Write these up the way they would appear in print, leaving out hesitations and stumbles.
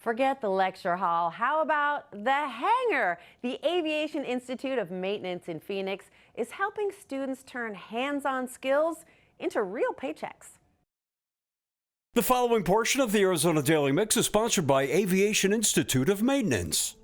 Forget the lecture hall. How about the hangar? The Aviation Institute of Maintenance in Phoenix is helping students turn hands-on skills into real paychecks. The following portion of the Arizona Daily Mix is sponsored by Aviation Institute of Maintenance.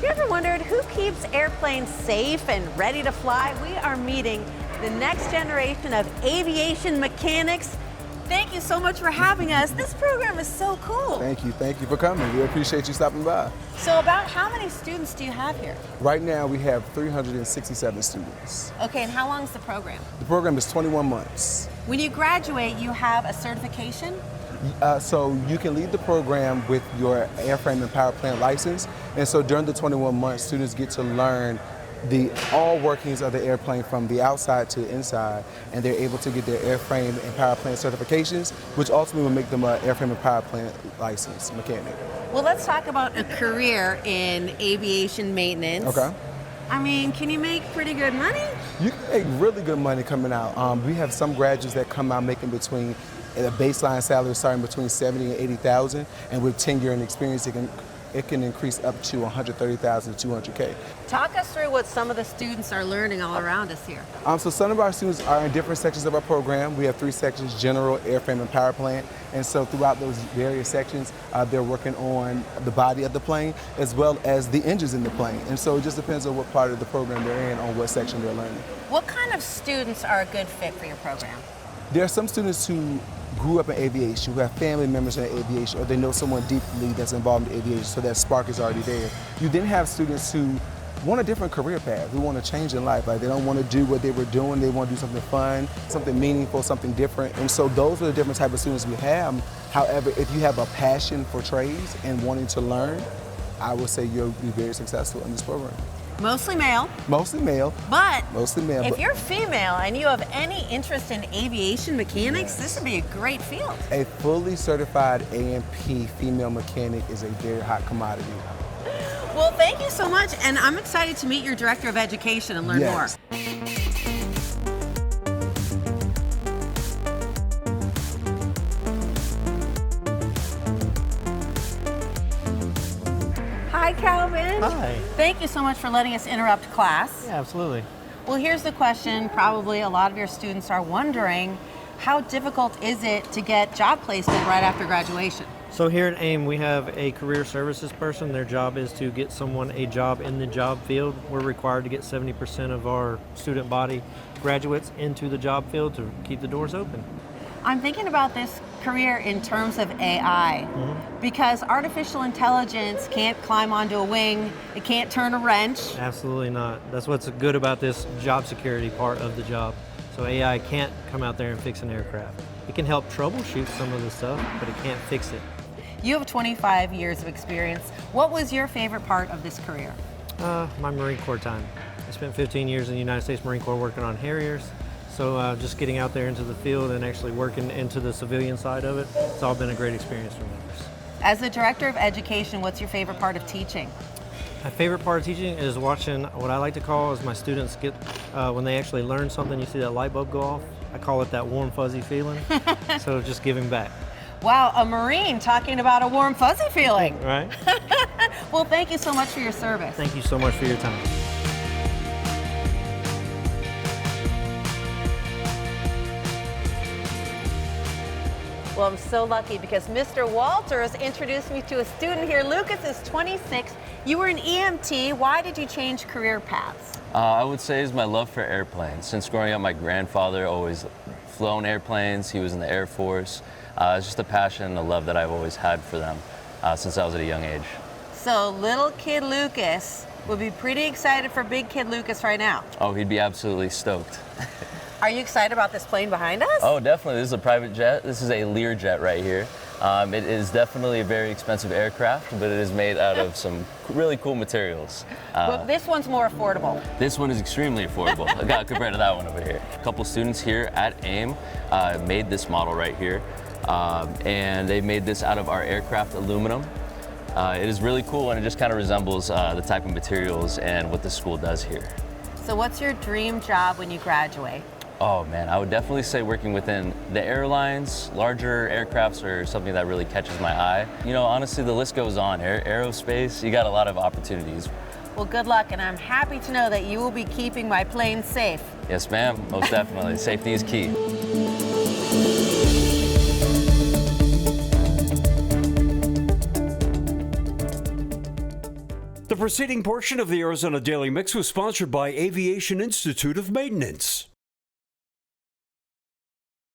You ever wondered who keeps airplanes safe and ready to fly? We are meeting the next generation of aviation mechanics. Thank you so much for having us. This program is so cool. Thank you for coming. We appreciate you stopping by. So about how many students do you have here? Right now we have 367 students. Okay, and how long is the program? The program is 21 months. When you graduate, you have a certification? So you can lead the program with your airframe and power plant license. And so during the 21 months, students get to learn all workings of the airplane from the outside to the inside, and they're able to get their airframe and power plant certifications, which ultimately will make them an airframe and power plant license mechanic. Well, let's talk about a career in aviation maintenance. Okay. I mean, can you make pretty good money? You can make really good money coming out. We have some graduates that come out making between a baseline salary starting between $70,000 and $80,000, and with tenure and experience, it can increase up to $130,000 to $200K. Talk us through what some of the students are learning all around us here. So some of our students are in different sections of our program. We have 3 sections: general, airframe, and power plant. And so throughout those various sections, they're working on the body of the plane as well as the engines in the plane. And so it just depends on what part of the program they're in, on what section they're learning. What kind of students are a good fit for your program? There are some students who grew up in aviation, who have family members in aviation, or they know someone deeply that's involved in aviation, so that spark is already there. You then have students who want a different career path, who want to change in life. Like, they don't want to do what they were doing, they want to do something fun, something meaningful, something different. And so those are the different type of students we have. However, if you have a passion for trades and wanting to learn, I would say you'll be very successful in this program. Mostly male. Mostly male. But mostly male. If you're female and you have any interest in aviation mechanics, Yes. This would be a great field. A fully certified A&P female mechanic is a very hot commodity. Well, thank you so much, and I'm excited to meet your Director of Education and learn Yes. more. Hi, Calvin. Hi. Thank you so much for letting us interrupt class. Yeah, absolutely. Well, here's the question. Probably a lot of your students are wondering, how difficult is it to get job placement right after graduation? So here at AIM, we have a career services person. Their job is to get someone a job in the job field. We're required to get 70% of our student body graduates into the job field to keep the doors open. I'm thinking about this career in terms of AI, because artificial intelligence can't climb onto a wing, it can't turn a wrench. Absolutely not. That's what's good about this job security part of the job. So AI can't come out there and fix an aircraft. It can help troubleshoot some of the stuff, but it can't fix it. You have 25 years of experience. What was your favorite part of this career? My Marine Corps time. I spent 15 years in the United States Marine Corps working on Harriers. So just getting out there into the field and actually working into the civilian side of it, it's all been a great experience for me. As the Director of Education, what's your favorite part of teaching? My favorite part of teaching is watching what I like to call is my students get, when they actually learn something, you see that light bulb go off. I call it that warm fuzzy feeling. So just giving back. Wow, a Marine talking about a warm fuzzy feeling. Right? Well, thank you so much for your service. Thank you so much for your time. Well, I'm so lucky because Mr. Walters introduced me to a student here. Lucas is 26. You were an EMT. Why did you change career paths? I would say it's my love for airplanes. Since growing up, my grandfather always flown airplanes. He was in the Air Force. It's just a passion and a love that I've always had for them since I was at a young age. So little kid Lucas would be pretty excited for big kid Lucas right now. Oh, he'd be absolutely stoked. Are you excited about this plane behind us? Oh, definitely. This is a private jet. This is a Learjet right here. It is definitely a very expensive aircraft, but it is made out of some really cool materials. But this one's more affordable. This one is extremely affordable compared to that one over here. A couple students here at AIM made this model right here. And they made this out of our aircraft aluminum. It is really cool, and it just kind of resembles the type of materials and what the school does here. So what's your dream job when you graduate? Oh man, I would definitely say working within the airlines, larger aircrafts, or something that really catches my eye. You know, honestly, the list goes on. Aerospace, you got a lot of opportunities. Well, good luck, and I'm happy to know that you will be keeping my plane safe. Yes, ma'am, most definitely. Safety is key. The preceding portion of the Arizona Daily Mix was sponsored by Aviation Institute of Maintenance.